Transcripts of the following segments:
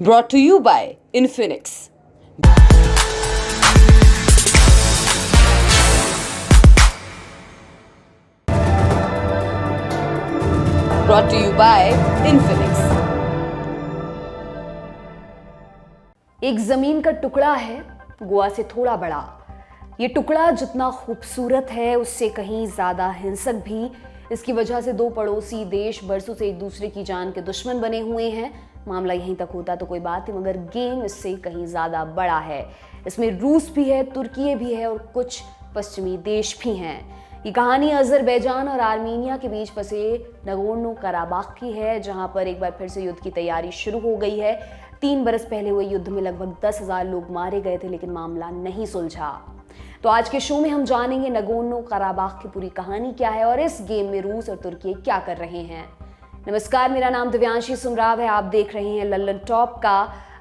Brought to you by Infinix. Brought to you by Infinix. एक जमीन का टुकड़ा है गोवा से थोड़ा बड़ा। ये टुकड़ा जितना खूबसूरत है उससे कहीं ज्यादा हिंसक भी। इसकी वजह से दो पड़ोसी देश बरसों से एक दूसरे की जान के दुश्मन बने हुए हैं। मामला यहीं तक होता तो कोई बात नहीं, मगर गेम इससे कहीं ज्यादा बड़ा है। इसमें रूस भी है, तुर्की भी है और कुछ पश्चिमी देश भी हैं। ये कहानी अजरबैजान और आर्मीनिया के बीच फंसे नगोर्नो कराबाख की है, जहां पर एक बार फिर से युद्ध की तैयारी शुरू हो गई है। 3 बरस पहले हुए युद्ध में लगभग 10,000 लोग मारे गए थे, लेकिन मामला नहीं सुलझा। तो आज के शो में हम जानेंगे नगोर्नो कराबाख की पूरी कहानी क्या है और इस गेम में रूस और तुर्की क्या कर रहे हैं। नमस्कार, मेरा नाम दिव्यांशी सुमराव है। आप देख रहे हैं लल्लन टॉप का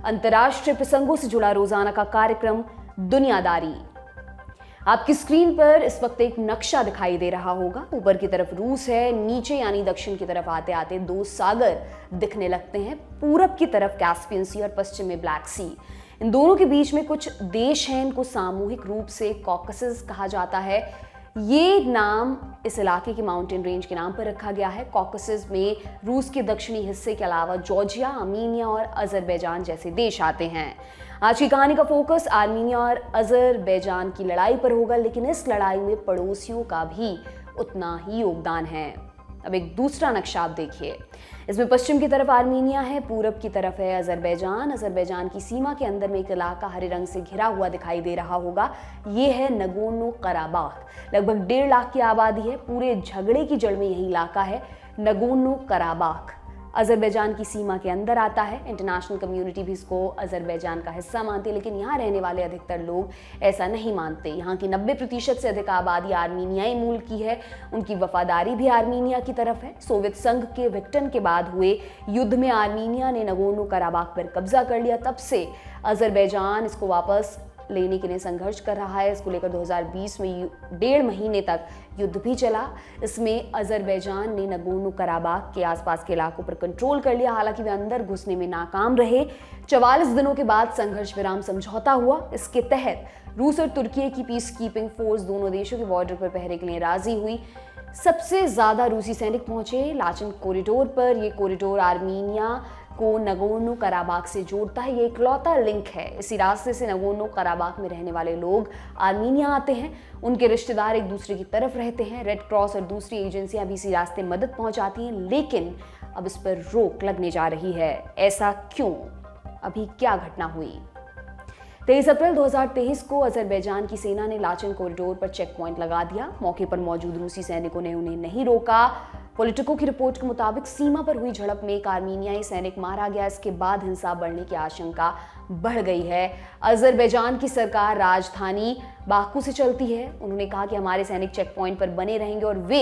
अंतर्राष्ट्रीय प्रसंगों से जुड़ा रोजाना का कार्यक्रम दुनियादारी। आपकी स्क्रीन पर इस वक्त एक नक्शा दिखाई दे रहा होगा। ऊपर की तरफ रूस है, नीचे यानी दक्षिण की तरफ आते आते 2 सागर दिखने लगते हैं। पूरब की तरफ कैस्पियन सी और पश्चिम में ब्लैक सी। इन दोनों के बीच में कुछ देश हैं, इनको सामूहिक रूप से कॉकसस कहा जाता है। ये नाम इस इलाके की माउंटेन रेंज के नाम पर रखा गया है। कॉकसस में रूस के दक्षिणी हिस्से के अलावा जॉर्जिया, आर्मीनिया और अजरबैजान जैसे देश आते हैं। आज की कहानी का फोकस आर्मीनिया और अजरबैजान की लड़ाई पर होगा, लेकिन इस लड़ाई में पड़ोसियों का भी उतना ही योगदान है। अब एक दूसरा नक्शा आप देखिए। इसमें पश्चिम की तरफ आर्मीनिया है, पूरब की तरफ है अजरबैजान। अजरबैजान की सीमा के अंदर में एक इलाका हरे रंग से घिरा हुआ दिखाई दे रहा होगा। ये है नगोर्नो कराबाख। लगभग 1.5 लाख की आबादी है। पूरे झगड़े की जड़ में यही इलाका है, नगोर्नो कराबाख। अजरबैजान की सीमा के अंदर आता है। इंटरनेशनल कम्युनिटी भी इसको अजरबैजान का हिस्सा मानती है, लेकिन यहाँ रहने वाले अधिकतर लोग ऐसा नहीं मानते। यहाँ की 90% से अधिक आबादी आर्मीनियाई मूल की है। उनकी वफादारी भी आर्मीनिया की तरफ है। सोवियत संघ के विघटन के बाद हुए युद्ध में आर्मीनिया ने नगोर्नो कराबाख पर कब्जा कर लिया। तब से अजरबैजान इसको वापस लेने के लिए संघर्ष कर रहा है। इसको लेकर 2020 में 1.5 महीने तक युद्ध भी चला। इसमें अजरबैजान ने नगोर्नो कराबाख के आसपास के इलाकों पर कंट्रोल कर लिया। हालांकि वे अंदर घुसने में नाकाम रहे। 44 दिनों के बाद संघर्ष विराम समझौता हुआ। इसके तहत रूस और तुर्की की पीस कीपिंग फोर्स दोनों देशों के बॉर्डर पर पहरे के लिए राजी हुई। सबसे ज्यादा रूसी सैनिक पहुंचे लाचिन कॉरिडोर पर। यह कॉरिडोर आर्मीनिया को नगोर्नो कराबाख से जोड़ता है। ये इकलौता लिंक है। इसी रास्ते से नगोर्नो कराबाख में रहने वाले लोग आर्मीनिया आते हैं। उनके रिश्तेदार एक दूसरे की तरफ रहते हैं। रेड क्रॉस और दूसरी एजेंसियां भी इसी रास्ते मदद पहुंचाती हैं, लेकिन अब इस पर रोक लगने जा रही है। ऐसा क्यों? अभी क्या घटना हुई? 23 अप्रैल 2023 को अजरबैजान की सेना ने लाचिन कॉरिडोर पर चेक पॉइंट लगा दिया। मौके पर मौजूद रूसी सैनिकों ने उन्हें नहीं रोका। पॉलिटिको की रिपोर्ट के मुताबिक सीमा पर हुई झड़प में एक आर्मीनियाई सैनिक मारा गया। इसके बाद हिंसा बढ़ने की आशंका बढ़ गई है। अजरबैजान की सरकार राजधानी बाकू से चलती है। उन्होंने कहा कि हमारे सैनिक चेक पॉइंट पर बने रहेंगे और वे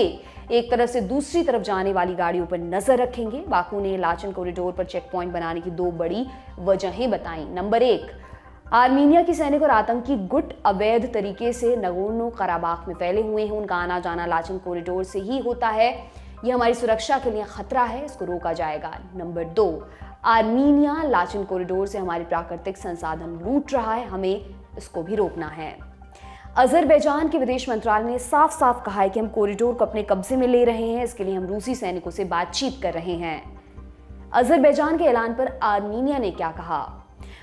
एक तरफ से दूसरी तरफ जाने वाली गाड़ियों पर नजर रखेंगे। बाकू ने लाचिन कॉरिडोर पर चेक पॉइंट बनाने की 2 बड़ी वजहें बताई। नंबर 1, आर्मीनिया के सैनिक और आतंकी गुट अवैध तरीके से नगोर्नो कराबाख में फैले हुए हैं। उनका आना जाना लाचिन कॉरिडोर से ही होता है। यह हमारी सुरक्षा के लिए खतरा है, इसको रोका जाएगा। नंबर 2, आर्मीनिया लाचिन कॉरिडोर से हमारे प्राकृतिक संसाधन लूट रहा है, हमें इसको भी रोकना है। अजरबैजान के विदेश मंत्रालय ने साफ साफ कहा है कि हम कॉरिडोर को अपने कब्जे में ले रहे हैं। इसके लिए हम रूसी सैनिकों से बातचीत कर रहे हैं। अजरबैजान के ऐलान पर आर्मीनिया ने क्या कहा?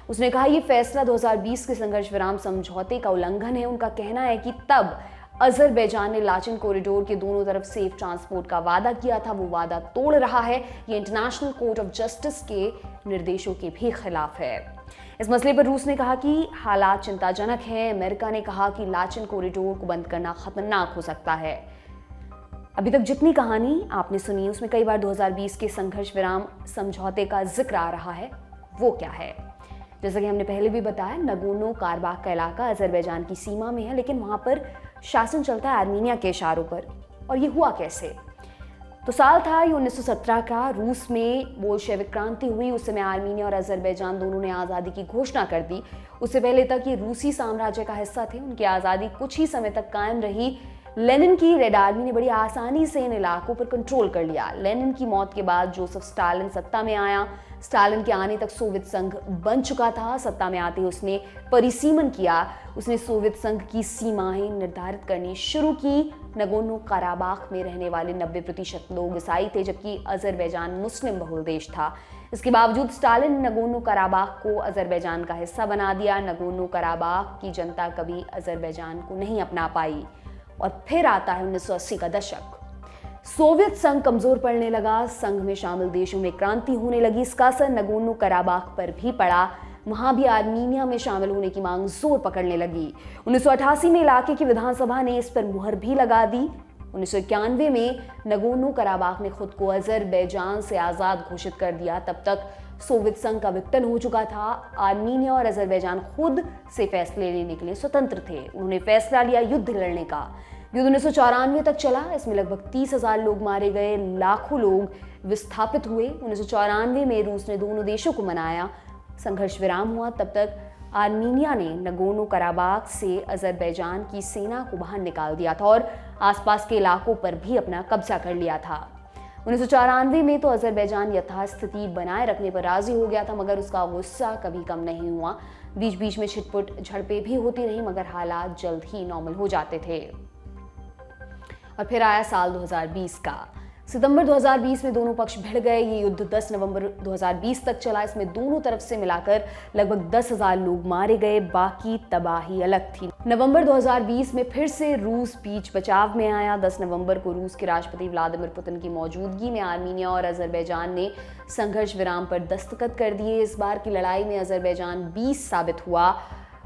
उसने कहा यह फैसला 2020 के संघर्ष विराम समझौते का उल्लंघन है। उनका कहना है कि तब अजरबैजान ने लाचिन कॉरिडोर के दोनों तरफ सेफ ट्रांसपोर्ट का वादा किया था, वो वादा तोड़ रहा है। ये इंटरनेशनल कोर्ट ऑफ जस्टिस के निर्देशों के भी खिलाफ है। इस मसले पर रूस ने कहा कि हालात चिंताजनक हैं। अमेरिका ने कहा कि लाचिन कॉरिडोर को बंद करना खतरनाक हो सकता है। अभी तक जितनी कहानी आपने सुनी उसमें कई बार 2020 के संघर्ष विराम समझौते का जिक्र आ रहा है। वो क्या है? जैसा कि हमने पहले भी बताया, नगोर्नो कराबाख का इलाका अजरबैजान की सीमा में है, लेकिन वहां पर शासन चलता है आर्मीनिया के इशारों पर। और ये हुआ कैसे? तो साल था ये 1917 का। रूस में बोल्शेविक क्रांति हुई। उस समय आर्मीनिया और अजरबैजान दोनों ने आज़ादी की घोषणा कर दी। उससे पहले तक ये रूसी साम्राज्य का हिस्सा थे। उनकी आज़ादी कुछ ही समय तक कायम रही। लेनिन की रेड आर्मी ने बड़ी आसानी से इन इलाकों पर कंट्रोल कर लिया। लेनिन की मौत के बाद जोसेफ स्टालिन सत्ता में आया। स्टालिन के आने तक सोवियत संघ बन चुका था। सत्ता में आते ही उसने परिसीमन किया। उसने सोवियत संघ की सीमाएं निर्धारित करनी शुरू की। नगोर्नो कराबाख में रहने वाले 90% लोग ईसाई थे, जबकि अजरबैजान मुस्लिम बहुल देश था। इसके बावजूद स्टालिन ने नगोर्नो कराबाख को अजरबैजान का हिस्सा बना दिया। नगोर्नो कराबाख की जनता कभी अजरबैजान को नहीं अपना पाई। और फिर आता है 1980 का दशक। सोवियत संघ कमजोर पड़ने लगा। संघ में शामिल देशों में क्रांति होने लगी। इसका असर नगोर्नो कराबाख पर भी पड़ा। वहां भी आर्मीनिया में शामिल होने की मांग जोर पकड़ने लगी। 1988 में इलाके की विधानसभा ने इस पर मुहर भी लगा दी। 1991 में नगोर्नो कराबाख ने खुद को अजरबैजान से आजाद घोषित कर दिया। तब तक सोवियत संघ का विघटन हो चुका था। आर्मीनिया और अजरबैजान खुद से फैसले लेने के लिए स्वतंत्र थे। उन्होंने फैसला लिया युद्ध लड़ने का। युद्ध 1994 तक चला। इसमें लगभग 30,000 लोग मारे गए, लाखों लोग विस्थापित हुए। 1994 में रूस ने दोनों देशों को मनाया, संघर्ष विराम हुआ। तब तक आर्मीनिया ने नगोर्नो कराबाख से अजरबैजान की सेना को बाहर निकाल दिया था और आसपास के इलाकों पर भी अपना कब्जा कर लिया था। 1994 में तो अजरबैजान यथास्थिति बनाए रखने पर राजी हो गया था, मगर उसका गुस्सा कभी कम नहीं हुआ। बीच बीच में छिटपुट झड़पें भी होती रही, मगर हालात जल्द ही नॉर्मल हो जाते थे। और फिर आया साल 2020 का। सितंबर 2020 में दोनों पक्ष भिड़ गए। ये युद्ध 10 नवंबर 2020 तक चला। इसमें दोनों तरफ से मिलाकर लगभग 10,000 लोग मारे गए। बाकी तबाही अलग थी। नवंबर 2020 में फिर से रूस बीच बचाव में आया। 10 नवंबर को रूस के राष्ट्रपति व्लादिमीर पुतिन की मौजूदगी में आर्मीनिया और अजरबैजान ने संघर्ष विराम पर दस्तखत कर दिए। इस बार की लड़ाई में अजरबैजान 20 साबित हुआ।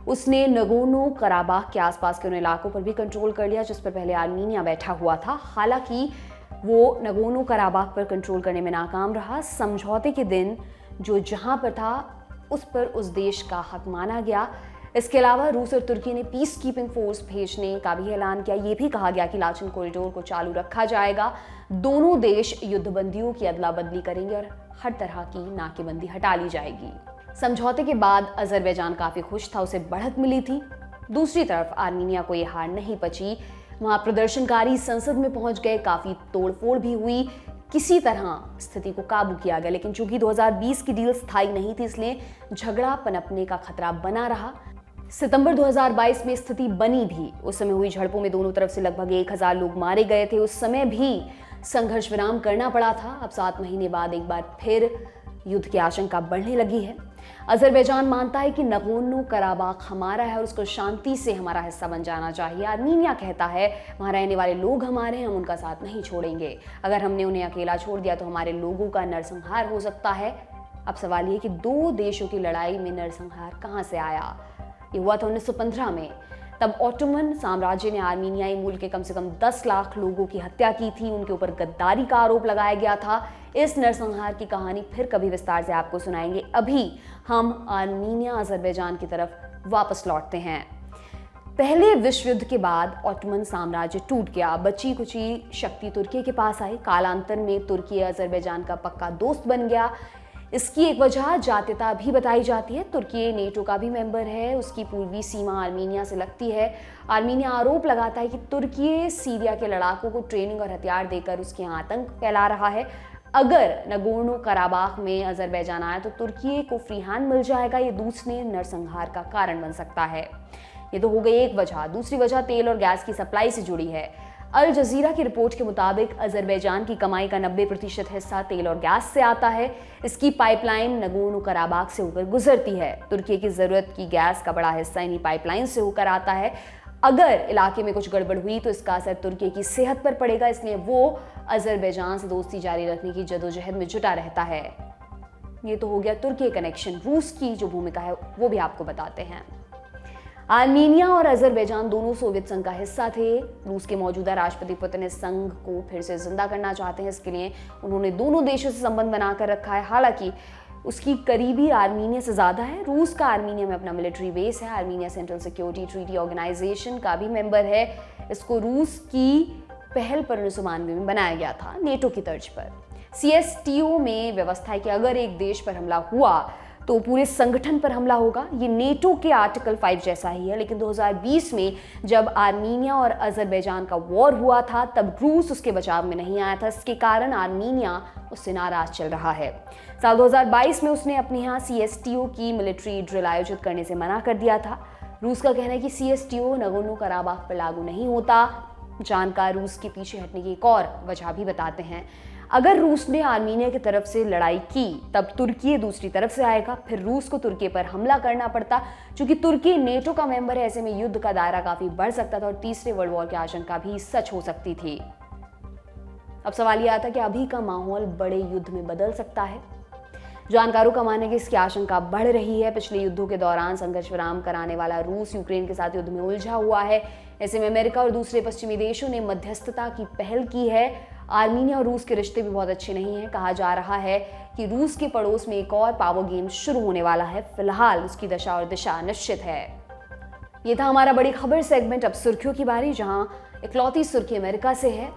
उसने नगोर्नो कराबाख के आसपास के उन इलाकों पर भी कंट्रोल कर लिया जिस पर पहले आर्मीनिया बैठा हुआ था। हालांकि वो नगोर्नो कराबाख पर कंट्रोल करने में नाकाम रहा। समझौते के दिन जो जहां पर था उस पर उस देश का हक माना गया। इसके अलावा रूस और तुर्की ने पीस कीपिंग फोर्स भेजने का भी ऐलान किया। ये भी कहा गया कि लाचिन कॉरिडोर को चालू रखा जाएगा। दोनों देश युद्धबंदियों की अदला बदली करेंगे और हर तरह की नाकेबंदी हटा ली जाएगी। समझौते के बाद अजरबैजान काफी खुश था, उसे बढ़त मिली थी। दूसरी तरफ आर्मीनिया को यह हार नहीं पची। वहां प्रदर्शनकारी संसद में पहुंच गए, काफी तोड़फोड़ भी हुई। किसी तरह स्थिति को काबू किया गया, लेकिन चूंकि 2020 की डील स्थायी नहीं थी, इसलिए झगड़ा पनपने का खतरा बना रहा। सितंबर 2022 में स्थिति बनी भी। उस समय हुई झड़पों में दोनों तरफ से लगभग 1,000 लोग मारे गए थे। उस समय भी संघर्ष विराम करना पड़ा था। अब 7 महीने बाद एक बार फिर युद्ध की आशंका बढ़ने लगी है। अजरबैजान मानता है कि नगोर्नो कराबाख हमारा है और उसको शांति से हमारा हिस्सा बन जाना चाहिए। आर्मीनिया कहता है वहां रहने वाले लोग हमारे हैं, हम उनका साथ नहीं छोड़ेंगे। अगर हमने उन्हें अकेला छोड़ दिया तो हमारे लोगों का नरसंहार हो सकता है। अब सवाल ये कि दो देशों की लड़ाई में नरसंहार कहां से आया? ये हुआ था 1915 में। तब ऑटोमन साम्राज्य ने आर्मीनियाई मूल के कम से कम 10 लाख लोगों की हत्या की थी। उनके ऊपर गद्दारी का आरोप लगाया गया था। इस नरसंहार की कहानी फिर कभी विस्तार से आपको सुनाएंगे। अभी हम आर्मीनिया अजरबैजान की तरफ वापस लौटते हैं। पहले विश्व युद्ध के बाद ऑटोमन साम्राज्य टूट गया। बची कुची शक्ति तुर्की के पास आई। कालांतर में तुर्की अजरबैजान का पक्का दोस्त बन गया। इसकी एक वजह जातीयता भी बताई जाती है। तुर्की नेटो का भी मेंबर है। उसकी पूर्वी सीमा आर्मीनिया से लगती है। आर्मीनिया आरोप लगाता है कि तुर्की सीरिया के लड़ाकों को ट्रेनिंग और हथियार देकर उसके यहाँ आतंक फैला रहा है। अगर नगोर्नो कराबाख में अजरबैजान आया तो तुर्की को फ्री हैंड मिल जाएगा। ये दूसरे नरसंहार का कारण बन सकता है। ये तो हो गई एक वजह। दूसरी वजह तेल और गैस की सप्लाई से जुड़ी है। अल जजीरा की रिपोर्ट के मुताबिक अजरबैजान की कमाई का 90% हिस्सा तेल और गैस से आता है। इसकी पाइपलाइन नगोर्नो कराबाख से होकर गुजरती है। तुर्की की जरूरत की गैस का बड़ा हिस्सा इन्हीं पाइपलाइन से होकर आता है। अगर इलाके में कुछ गड़बड़ हुई तो इसका असर तुर्की की सेहत पर पड़ेगा, इसलिए वो अजरबैजान से दोस्ती जारी रखने की जदोजहद में जुटा रहता है। ये तो हो गया तुर्की कनेक्शन। रूस की जो भूमिका है वो भी आपको बताते हैं। आर्मीनिया और अजरबैजान दोनों सोवियत संघ का हिस्सा थे। रूस के मौजूदा राष्ट्रपति पुतिन इस संघ को फिर से जिंदा करना चाहते हैं। इसके लिए उन्होंने दोनों देशों से संबंध बनाकर रखा है। हालांकि उसकी करीबी आर्मीनिया से ज्यादा है। रूस का आर्मीनिया में अपना मिलिट्री बेस है। Armenia Central Security Treaty Organisation का भी मेंबर है। इसको रूस की पहल पर 1992 में बनाया गया था, नेटो की तर्ज पर। CSTO में व्यवस्था है कि अगर एक देश पर हमला हुआ तो पूरे संगठन पर हमला होगा। ये नेटो के आर्टिकल 5 जैसा ही है, लेकिन 2020 में जब आर्मीनिया और अजरबैजान का वॉर हुआ था तब रूस उसके बचाव में नहीं आया था। इसके कारण आर्मीनिया उससे नाराज चल रहा है। साल 2022 में उसने अपने यहाँ CSTO की मिलिट्री ड्रिल आयोजित करने से मना कर दिया था। रूस का कहना है कि CSTO नगोर्नो कराबाख पर लागू नहीं होता। जानकार रूस के पीछे हटने की एक और वजह भी बताते हैं। अगर रूस ने आर्मीनिया की तरफ से लड़ाई की तब तुर्की दूसरी तरफ से आएगा, फिर रूस को तुर्की पर हमला करना पड़ता। चूंकि तुर्की नेटो का मेंबर है, ऐसे में युद्ध का दायरा काफी बढ़ सकता था और तीसरे वर्ल्ड वॉर की आशंका भी सच हो सकती थी। अब सवाल यह आता कि अभी का माहौल बड़े युद्ध में बदल सकता है। जानकारों का मानना है कि इसकी आशंका बढ़ रही है। पिछले युद्धों के दौरान संघर्ष विराम कराने वाला रूस यूक्रेन के साथ युद्ध में उलझा हुआ है। ऐसे में अमेरिका और दूसरे पश्चिमी देशों ने मध्यस्थता की पहल की है। आर्मीनिया और रूस के रिश्ते भी बहुत अच्छे नहीं हैं। कहा जा रहा है कि रूस के पड़ोस में एक और पावर गेम शुरू होने वाला है। फिलहाल उसकी दशा और दिशा निश्चित है। ये था हमारा बड़ी खबर सेगमेंट। अब सुर्खियों की बारी, जहां इकलौती सुर्खी अमेरिका से है।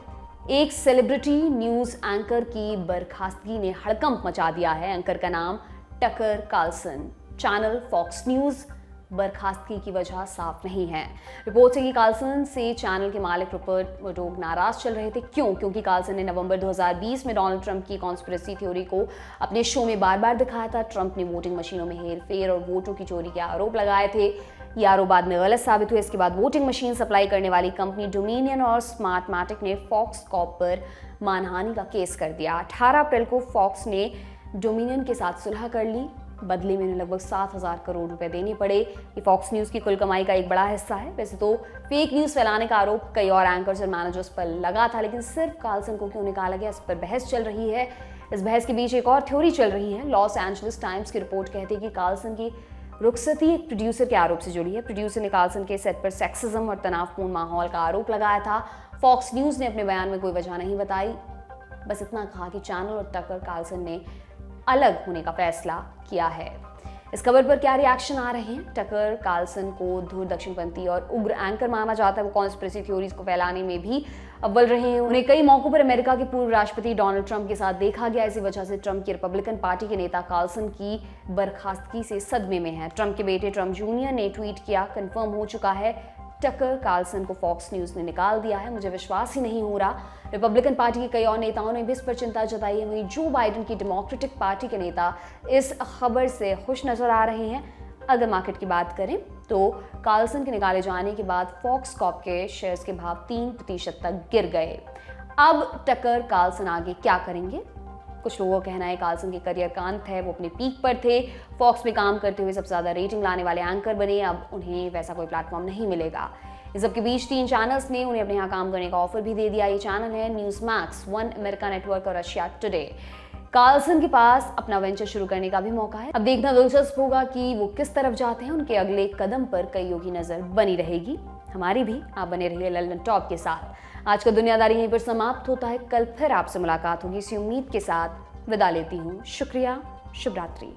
एक सेलिब्रिटी न्यूज एंकर की बर्खास्तगी ने हड़कंप मचा दिया है। एंकर का नाम Tucker Carlson. Channel Fox News. बर्खास्तगी की वजह साफ नहीं है। रिपोर्ट है कि कार्लसन से चैनल के मालिक रूपर्ट मर्डोक नाराज चल रहे थे। क्यों? क्योंकि कार्लसन ने नवंबर 2020 में डोनाल्ड ट्रंप की कॉन्स्पिरेसी थ्योरी को अपने शो में बार बार दिखाया था। ट्रंप ने वोटिंग मशीनों में हेरफेर और वोटों की चोरी के आरोप लगाए थे। ये आरोप बाद में गलत साबित हुए। इसके बाद वोटिंग मशीन सप्लाई करने वाली कंपनी डोमिनियन और स्मार्टमैटिक ने फॉक्स कॉर्प पर मानहानि का केस कर दिया। 18 अप्रैल को फॉक्स ने डोमिनियन के साथ सुलह कर ली। बदले में उन्हें लगभग 7,000 करोड़ रुपए देने पड़े। ये फॉक्स न्यूज़ की कुल कमाई का एक बड़ा हिस्सा है। वैसे तो फेक न्यूज़ फैलाने का आरोप कई और एंकर्स और मैनेजर्स पर लगा था, लेकिन सिर्फ कार्लसन को क्यों निकाला गया, इस पर बहस चल रही है। इस बहस के बीच एक और थ्योरी चल रही है। लॉस एंजलिस टाइम्स की रिपोर्ट कहती है कि कार्लसन की रुखसती एक प्रोड्यूसर के आरोप से जुड़ी है। प्रोड्यूसर ने कार्लसन के सेट पर सेक्सिज्म और तनावपूर्ण माहौल का आरोप लगाया था। फॉक्स न्यूज़ ने अपने बयान में कोई वजह नहीं बताई, बस इतना कहा कि चैनल और टकर कार्लसन ने अलग होने का फैसला किया है। इस खबर पर क्या रिएक्शन आ रहे हैं? टकर कार्लसन को धुर दक्षिणपंथी और उग्र एंकर माना जाता है। वो कॉन्स्पिरेसी थ्योरीज को फैलाने में भी अव्वल रहे हैं। उन्हें कई मौकों पर अमेरिका के पूर्व राष्ट्रपति डोनाल्ड ट्रंप के साथ देखा गया। इसी वजह से ट्रंप की रिपब्लिकन पार्टी के नेता कार्लसन की बर्खास्तगी से सदमे में है। ट्रंप के बेटे ट्रंप जूनियर ने ट्वीट किया, कंफर्म हो चुका है, टकर कार्लसन को फॉक्स न्यूज़ ने निकाल दिया है। मुझे विश्वास ही नहीं हो रहा। रिपब्लिकन पार्टी के कई और नेताओं ने भी इस पर चिंता जताई है। वहीं जो बाइडेन की डेमोक्रेटिक पार्टी के नेता इस खबर से खुश नजर आ रहे हैं। अगर मार्केट की बात करें तो कार्लसन के निकाले जाने के बाद फॉक्स कॉर्प के शेयर्स के भाव 3% तक गिर गए। अब टकर कार्लसन आगे क्या करेंगे? कुछ लोगों का कहना है कार्लसन के करियर का अंत है। वो अपने पीक पर थे, फॉक्स में काम करते हुए सबसे ज़्यादा रेटिंग लाने वाले एंकर बने। अब उन्हें वैसा कोई प्लेटफॉर्म नहीं मिलेगा। इस सब के बीच 3 चैनल्स ने उन्हें अपने यहाँ काम करने का ऑफर भी दे दिया। ये चैनल है न्यूज़मैक्स, वन अमेरिका नेटवर्क और रशिया टुडे। कार्लसन के पास अपना वेंचर शुरू करने का भी मौका है। अब देखना दिलचस्प होगा कि वो किस तरफ जाते हैं। उनके अगले कदम पर कईयों की नजर बनी रहेगी, हमारी भी। आप बने रहिए लंदन टॉप के साथ। आज का दुनियादारी यहीं पर समाप्त होता है। कल फिर आपसे मुलाकात होगी, इसी उम्मीद के साथ विदा लेती हूँ। शुक्रिया, शुभ रात्रि।